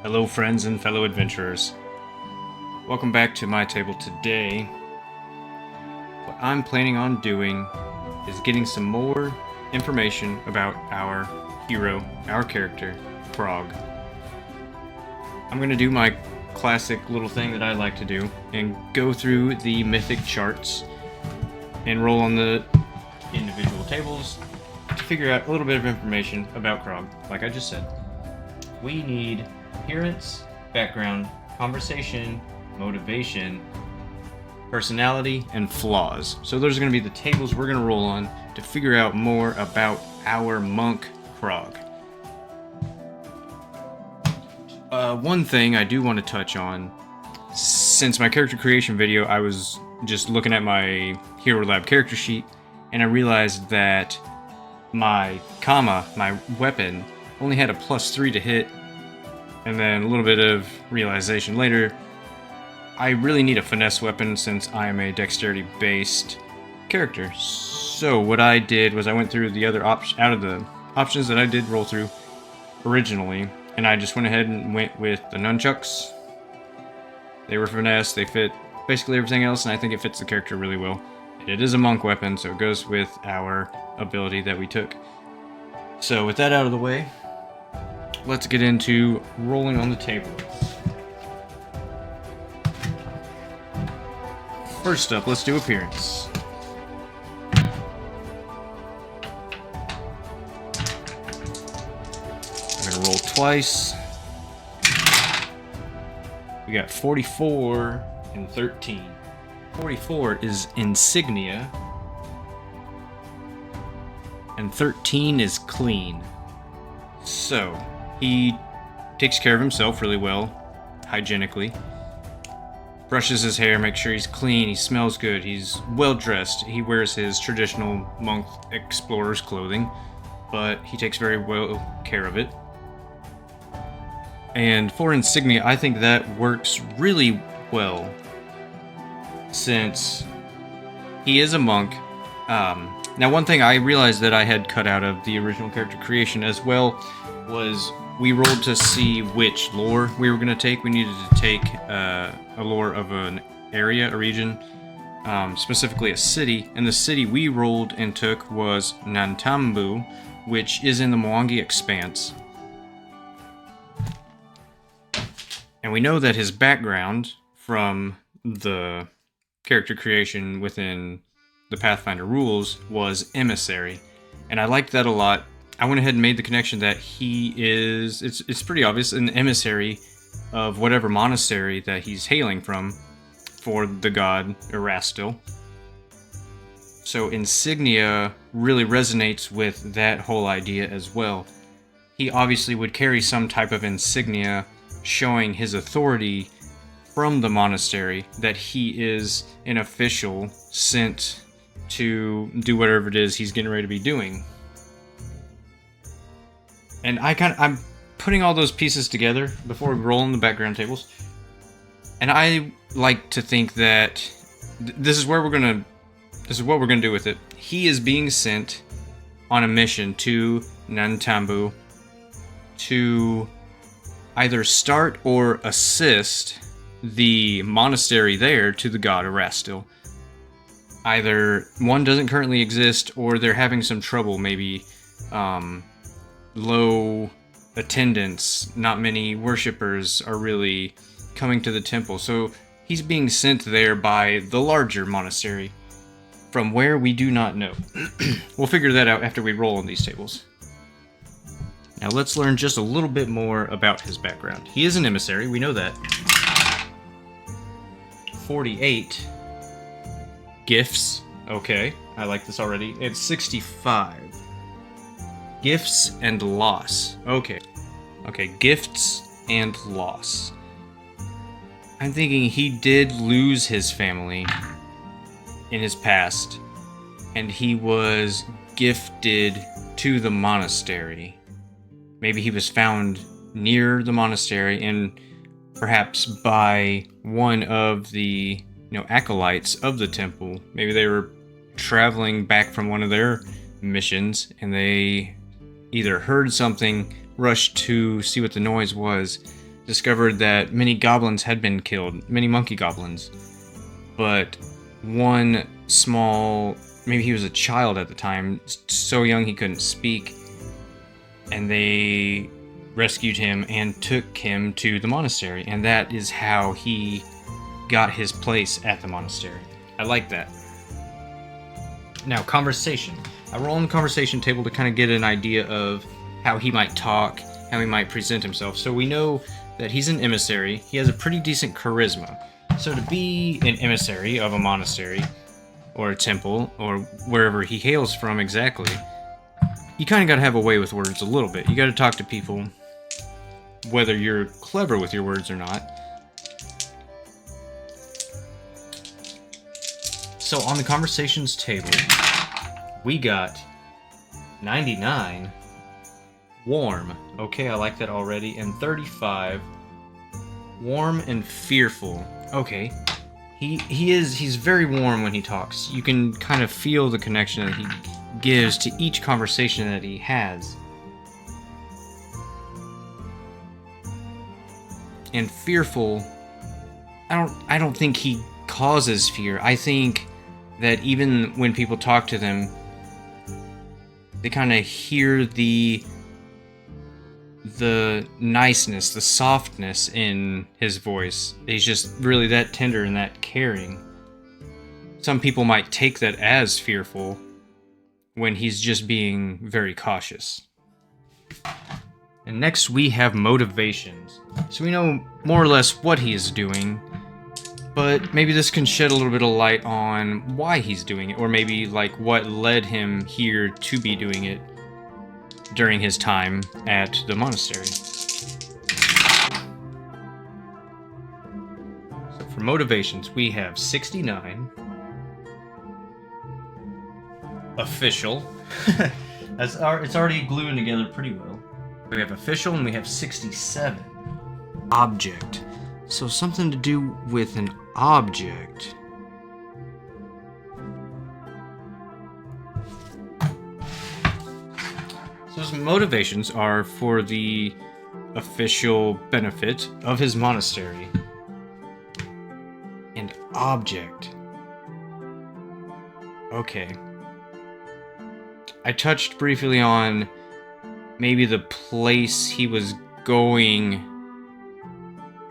Hello friends and fellow adventurers. Welcome back to my table today. What I'm planning on doing is getting some more information about our hero, our character, Krog. I'm going to do my classic little thing that I like to do and go through the mythic charts and roll on the individual tables to figure out a little bit of information about Krog, like I just said. We need appearance, background, conversation, motivation, personality, and flaws. So those are going to be the tables we're going to roll on to figure out more about our monk, Krog. One thing I do want to touch on, since my character creation video, I was just looking at my Hero Lab character sheet, and I realized that my weapon, only had a +3 to hit, and then a little bit of realization later, I really need a finesse weapon since I am a dexterity-based character. So what I did was I went through the other out of the options that I did roll through originally, and I just went ahead and went with the nunchucks. They were finesse, they fit basically everything else, and I think it fits the character really well. It is a monk weapon, so it goes with our ability that we took. So with that out of the way, let's get into rolling on the table. First up, let's do appearance. I'm gonna roll twice. We got 44 and 13. 44 is insignia, and 13 is clean. So, he takes care of himself really well, hygienically. Brushes his hair, makes sure he's clean, he smells good, he's well dressed. He wears his traditional monk explorer's clothing, but he takes very well care of it. And for insignia, I think that works really well, since he is a monk. Now, one thing I realized that I had cut out of the original character creation as well was we rolled to see which lore we were going to take. We needed to take a lore of an area, a region, specifically a city. And the city we rolled and took was Nantambu, which is in the Mwangi Expanse. And we know that his background from the character creation within the Pathfinder rules was emissary. And I liked that a lot. I went ahead and made the connection that he is, it's pretty obvious, an emissary of whatever monastery that he's hailing from for the god Erastil. So insignia really resonates with that whole idea as well. He obviously would carry some type of insignia showing his authority from the monastery, that he is an official sent to do whatever it is he's getting ready to be doing. And I'm putting all those pieces together before we roll in the background tables. And I like to think that this is what we're gonna do with it. He is being sent on a mission to Nantambu to either start or assist the monastery there to the god Erastil. Either one doesn't currently exist, or they're having some trouble, maybe low attendance, not many worshippers are really coming to the temple. So he's being sent there by the larger monastery, from where we do not know. We'll figure that out after we roll on these tables. Now let's learn just a little bit more about his background. He is an emissary, we know that. 48. Gifts. Okay, I like this already. It's 65. Gifts and loss. Okay, gifts and loss. I'm thinking he did lose his family in his past, and he was gifted to the monastery. Maybe he was found near the monastery, and perhaps by one of the acolytes of the temple. Maybe they were traveling back from one of their missions, and they either heard something, rushed to see what the noise was, discovered that many goblins had been killed, many monkey goblins. But one small, maybe he was a child at the time, so young he couldn't speak, and they rescued him and took him to the monastery, and that is how he got his place at the monastery. I like that. Now, conversation. I roll on the conversation table to kind of get an idea of how he might talk, how he might present himself. So we know that he's an emissary. He has a pretty decent charisma. So to be an emissary of a monastery, or a temple, or wherever he hails from exactly, you kind of got to have a way with words a little bit. You got to talk to people, whether you're clever with your words or not. So on the conversations table, we got 99 warm. Okay, I like that already. And 35 warm and fearful. Okay. He's very warm when he talks. You can kind of feel the connection that he gives to each conversation that he has. And fearful, I don't think he causes fear. I think that even when people talk to them, they kind of hear the niceness, the softness in his voice. He's just really that tender and that caring. Some people might take that as fearful when he's just being very cautious. And next we have motivations. So we know more or less what he is doing, but maybe this can shed a little bit of light on why he's doing it, or maybe like what led him here to be doing it during his time at the monastery. So for motivations, we have 69. Official. It's already gluing together pretty well. We have official and we have 67. Object. So something to do with an object. So his motivations are for the official benefit of his monastery. And object. Okay. I touched briefly on maybe the place he was going.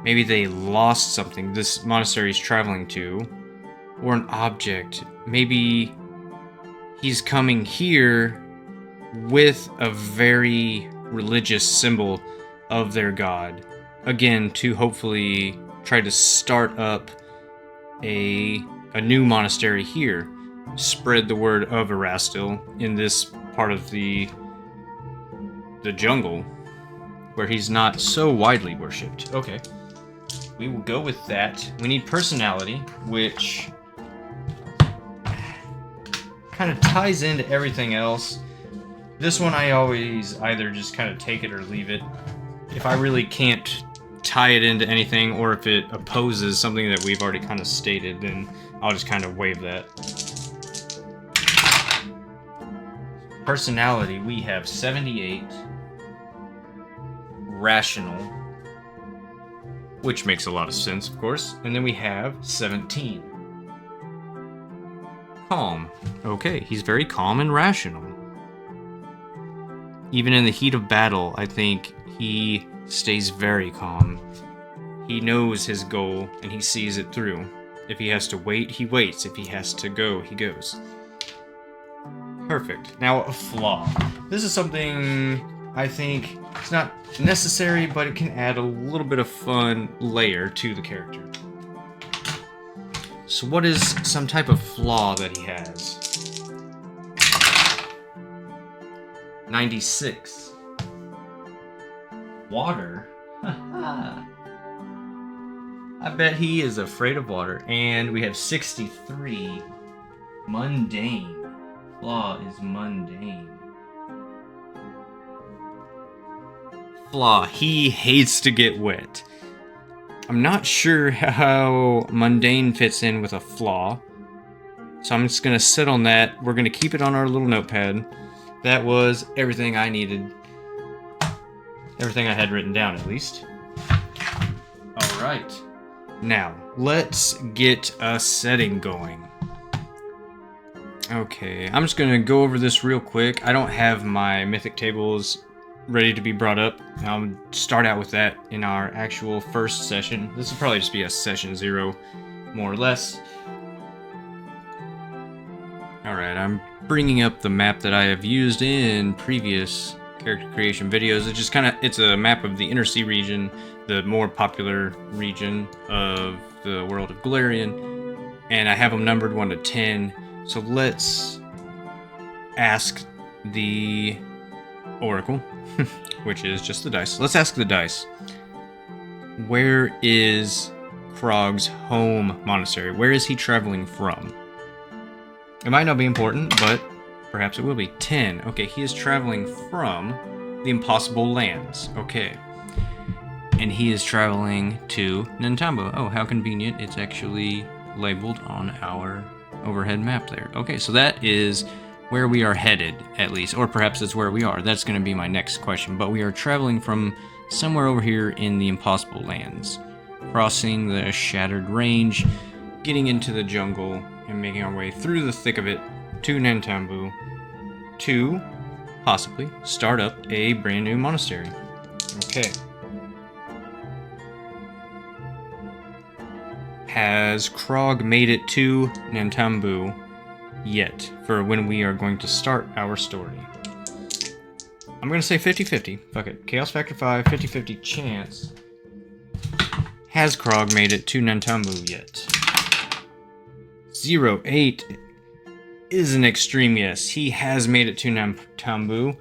Maybe they lost something this monastery is traveling to. Or an object. Maybe he's coming here with a very religious symbol of their god. Again, to hopefully try to start up a new monastery here. Spread the word of Erastil in this part of the jungle where he's not so widely worshipped. Okay. We will go with that. We need personality, which kind of ties into everything else. This one I always either just kind of take it or leave it. If I really can't tie it into anything, or if it opposes something that we've already kind of stated, then I'll just kind of waive that. Personality, we have 78. Rational, which makes a lot of sense, of course. And then we have 17. Calm. Okay, he's very calm and rational. Even in the heat of battle, I think he stays very calm. He knows his goal, and he sees it through. If he has to wait, he waits. If he has to go, he goes. Perfect. Now, a flaw. This is something I think it's not necessary, but it can add a little bit of fun layer to the character. So what is some type of flaw that he has? 96. Water? I bet he is afraid of water. And we have 63. Mundane. Flaw is mundane. Flaw. He hates to get wet. I'm not sure how mundane fits in with a flaw. So I'm just going to sit on that. We're going to keep it on our little notepad. That was everything I needed. Everything I had written down, at least. Alright. Now, let's get a setting going. Okay, I'm just going to go over this real quick. I don't have my mythic tables ready to be brought up. I'll start out with that in our actual first session. This will probably just be a session 0, more or less. Alright, I'm bringing up the map that I have used in previous character creation videos. It's just it's a map of the Inner Sea region, the more popular region of the world of Galarian, and I have them numbered 1 to 10. So let's ask the Oracle, which is just the dice. Let's ask the dice. Where is Krog's home monastery? Where is he traveling from? It might not be important, but perhaps it will be. 10. Okay, he is traveling from the Impossible Lands. Okay. And he is traveling to Nantambo. Oh, how convenient. It's actually labeled on our overhead map there. Okay, so that is where we are headed, at least. Or perhaps that's where we are. That's going to be my next question. But we are traveling from somewhere over here in the Impossible Lands. Crossing the Shattered Range, getting into the jungle, and making our way through the thick of it to Nantambu to possibly start up a brand new monastery. Okay. Has Krog made it to Nantambu yet for when we are going to start our story? I'm going to say 50-50. Fuck it. Chaos Factor 5, 50-50 chance. Has Krog made it to Nantambu yet? 08 is an extreme yes. He has made it to Nantambu,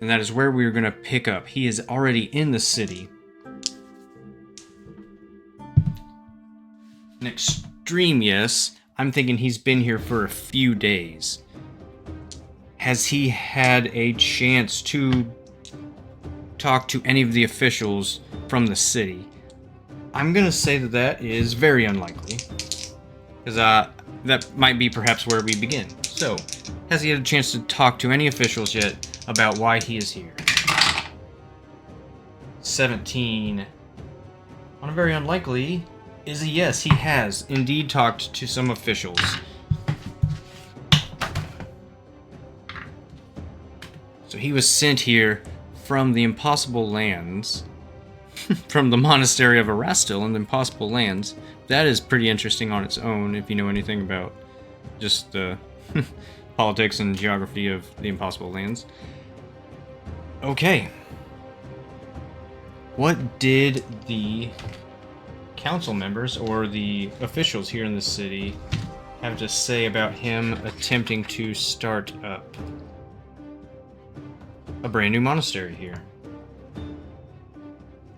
and that is where we are going to pick up. He is already in the city. An extreme yes. I'm thinking he's been here for a few days. Has he had a chance to talk to any of the officials from the city? I'm going to say that that is very unlikely. Because that might be perhaps where we begin. So, has he had a chance to talk to any officials yet about why he is here? 17. On a very unlikely is a yes. He has indeed talked to some officials. So he was sent here from the Impossible Lands, from the Monastery of Erastil in the Impossible Lands. That is pretty interesting on its own, if you know anything about just the politics and geography of the Impossible Lands. Okay. What did the council members, or the officials here in the city, have to say about him attempting to start up a brand new monastery here?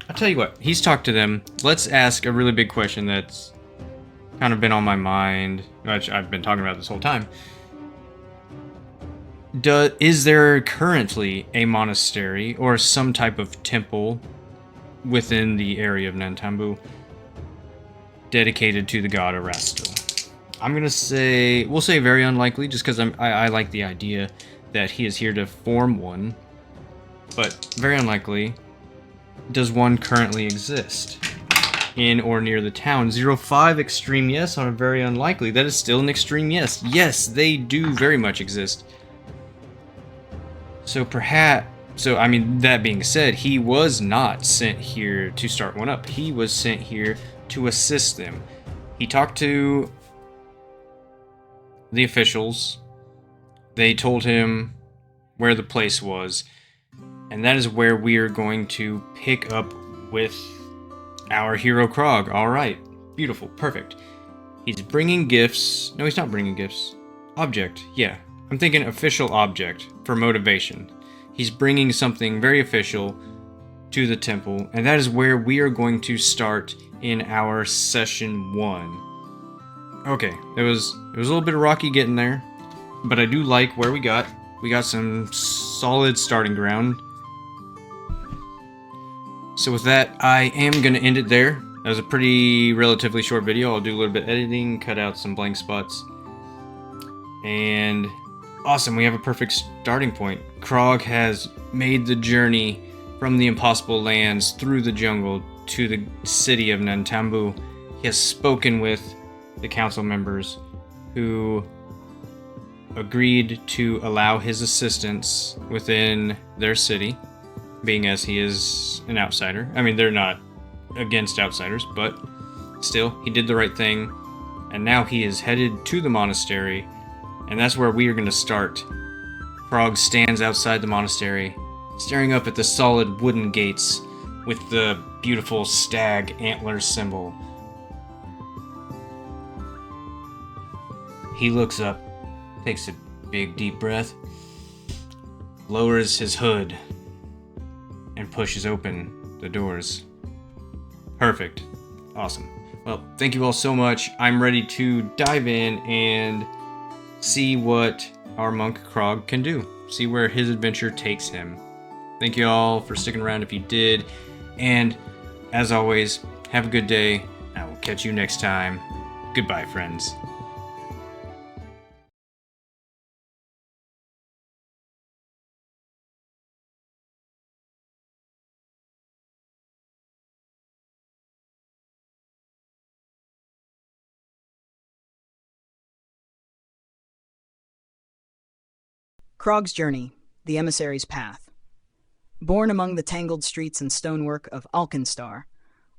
I'll tell you what, he's talked to them. Let's ask a really big question that's kind of been on my mind, which I've been talking about this whole time. Is there currently a monastery or some type of temple within the area of Nantambu dedicated to the god Erastil? I'm gonna say, we'll say very unlikely, just because I like the idea that he is here to form one, but very unlikely. Does one currently exist in or near the town? 05 extreme yes on a very unlikely. That is still an extreme yes. Yes, they do very much exist. So I mean, that being said, he was not sent here to start one up. He was sent here to assist them. He talked to the officials. They told him where the place was. And that is where we are going to pick up with our hero Krog. Alright. Beautiful. Perfect. He's bringing gifts. No, he's not bringing gifts. Object. Yeah. I'm thinking official object for motivation. He's bringing something very official to the temple. And that is where we are going to start in our session 1. Okay. It was a little bit rocky getting there. But I do like where we got. We got some solid starting ground. So with that, I am going to end it there. That was a pretty relatively short video. I'll do a little bit of editing, cut out some blank spots. And awesome, we have a perfect starting point. Krog has made the journey from the impossible lands through the jungle to the city of Nantambu. He has spoken with the council members who agreed to allow his assistance within their city, being as he is an outsider. I mean, they're not against outsiders, but still, he did the right thing, and now he is headed to the monastery, and that's where we are going to start. Krog stands outside the monastery, staring up at the solid wooden gates with the beautiful stag antler symbol. He looks up, takes a big deep breath, lowers his hood, and pushes open the doors. Perfect. Awesome. Well, thank you all so much. I'm ready to dive in and see what our monk Krog can do. See where his adventure takes him. Thank you all for sticking around if you did. And as always, have a good day. I will catch you next time. Goodbye, friends. Krog's Journey, the Emissary's Path. Born among the tangled streets and stonework of Alkenstar,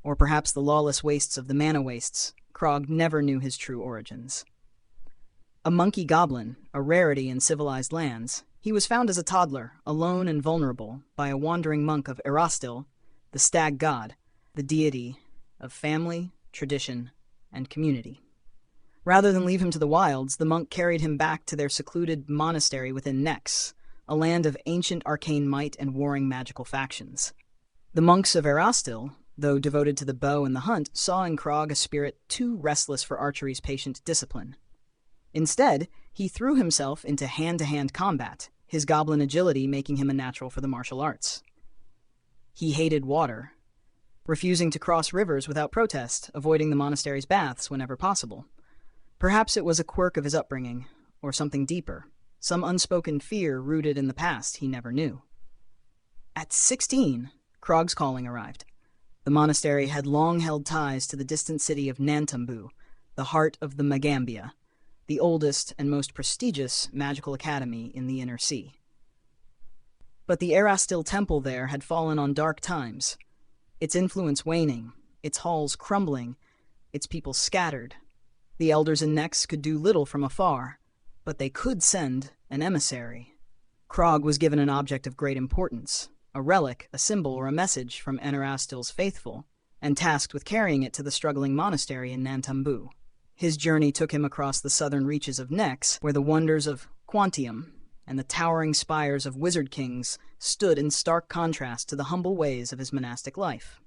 or perhaps the lawless wastes of the Mana Wastes, Krog never knew his true origins. A monkey goblin, a rarity in civilized lands, he was found as a toddler, alone and vulnerable, by a wandering monk of Erastil, the stag god, the deity of family, tradition, and community. Rather than leave him to the wilds, the monk carried him back to their secluded monastery within Nex, a land of ancient arcane might and warring magical factions. The monks of Erastil, though devoted to the bow and the hunt, saw in Krog a spirit too restless for archery's patient discipline. Instead, he threw himself into hand-to-hand combat, his goblin agility making him a natural for the martial arts. He hated water, refusing to cross rivers without protest, avoiding the monastery's baths whenever possible. Perhaps it was a quirk of his upbringing, or something deeper, some unspoken fear rooted in the past he never knew. At 16, Krog's calling arrived. The monastery had long held ties to the distant city of Nantambu, the heart of the Magambia, the oldest and most prestigious magical academy in the Inner Sea. But the Erastil temple there had fallen on dark times, its influence waning, its halls crumbling, its people scattered. The elders in Nex could do little from afar, but they could send an emissary. Krog was given an object of great importance, a relic, a symbol, or a message from Erastil's faithful, and tasked with carrying it to the struggling monastery in Nantambu. His journey took him across the southern reaches of Nex, where the wonders of Quantium and the towering spires of wizard kings stood in stark contrast to the humble ways of his monastic life.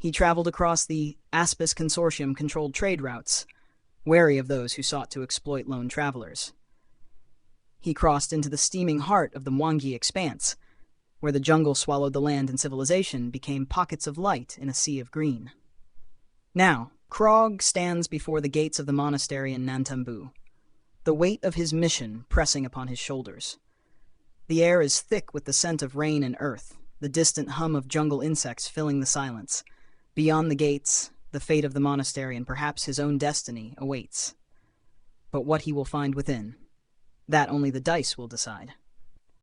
He traveled across the Aspis Consortium-controlled trade routes, wary of those who sought to exploit lone travelers. He crossed into the steaming heart of the Mwangi Expanse, where the jungle swallowed the land and civilization became pockets of light in a sea of green. Now, Krog stands before the gates of the monastery in Nantambu, the weight of his mission pressing upon his shoulders. The air is thick with the scent of rain and earth, the distant hum of jungle insects filling the silence. Beyond the gates, the fate of the monastery and perhaps his own destiny awaits. But what he will find within, that only the dice will decide.